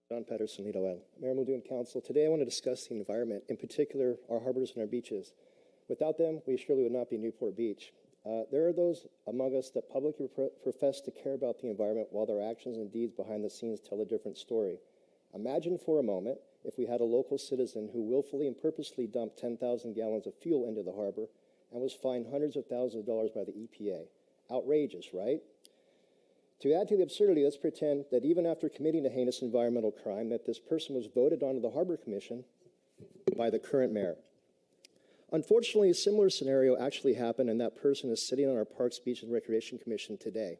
John Pederson, Lido Island. Mayor Muldoon, Council. Today I want to discuss the environment, in particular our harbors and our beaches. Without them, we surely would not be Newport Beach. There are those among us that publicly profess to care about the environment while their actions and deeds behind the scenes tell a different story. Imagine for a moment if we had a local citizen who willfully and purposely dumped 10,000 gallons of fuel into the harbor and was fined hundreds of thousands of dollars by the EPA. Outrageous, right? To add to the absurdity, let's pretend that even after committing a heinous environmental crime, that this person was voted onto the Harbor Commission by the current mayor. Unfortunately, a similar scenario actually happened, and that person is sitting on our Parks, Beach, and Recreation Commission today.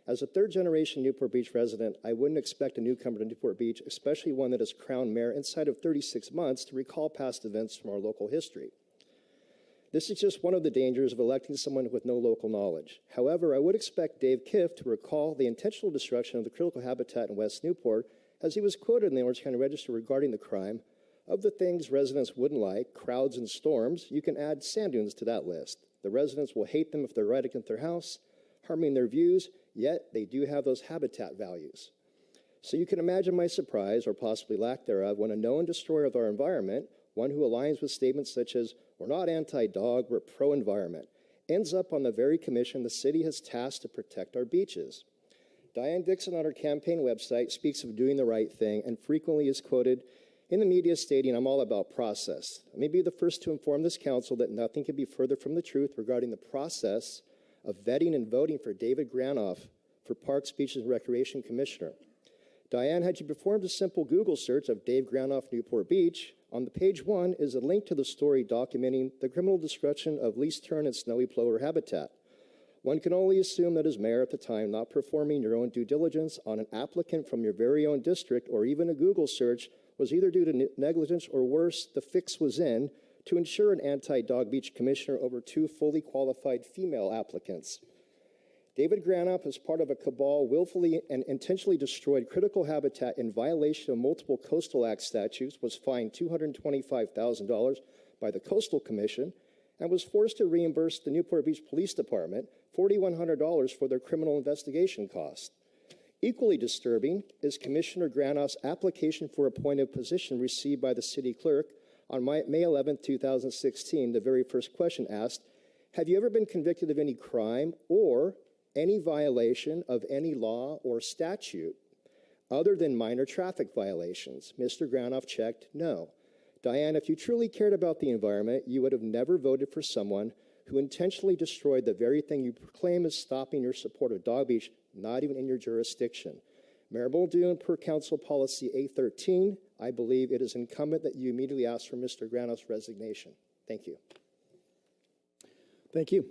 As a third-generation Newport Beach resident, I wouldn't expect a newcomer to Newport Beach, especially one that is crowned mayor inside of 36 months, to recall past events from our local history. This is just one of the dangers of electing someone with no local knowledge. However, I would expect Dave Kiff to recall the intentional destruction of the critical habitat in West Newport, as he was quoted in the Orange County Register regarding the crime. Of the things residents wouldn't like, crowds and storms, you can add sand dunes to that list. The residents will hate them if they're right against their house, harming their views, yet they do have those habitat values. So you can imagine my surprise, or possibly lack thereof, when a known destroyer of our environment, one who aligns with statements such as, "We're not anti-dog, we're pro-environment," ends up on the very commission the city has tasked to protect our beaches. Diane Dixon on her campaign website speaks of doing the right thing and frequently is quoted in the media stating, "I'm all about process." Let me be the first to inform this council that nothing could be further from the truth regarding the process of vetting and voting for David Granoff for Parks, Beaches, and Recreation Commissioner. Diane, had you performed a simple Google search of Dave Granoff Newport Beach, on the page 1 is a link to the story documenting the criminal destruction of least tern and snowy plover habitat. One can only assume that as mayor at the time, not performing your own due diligence on an applicant from your very own district or even a Google search was either due to negligence or worse, the fix was in to ensure an anti-dog beach commissioner over 2 fully qualified female applicants. David Granoff, as part of a cabal, willfully and intentionally destroyed critical habitat in violation of multiple Coastal Act statutes, was fined $225,000 by the Coastal Commission, and was forced to reimburse the Newport Beach Police Department $4,100 for their criminal investigation costs. Equally disturbing is Commissioner Granoff's application for appointed position received by the city clerk on May 11, 2016. The very first question asked, "Have you ever been convicted of any crime or any violation of any law or statute other than minor traffic violations?" Mr. Granoff checked no. Diane, if you truly cared about the environment, you would have never voted for someone who intentionally destroyed the very thing you proclaim as stopping your support of Dog Beach, not even in your jurisdiction. Mayor Muldoon, per Council Policy A13, I believe it is incumbent that you immediately ask for Mr. Granoff's resignation. Thank you. Thank you.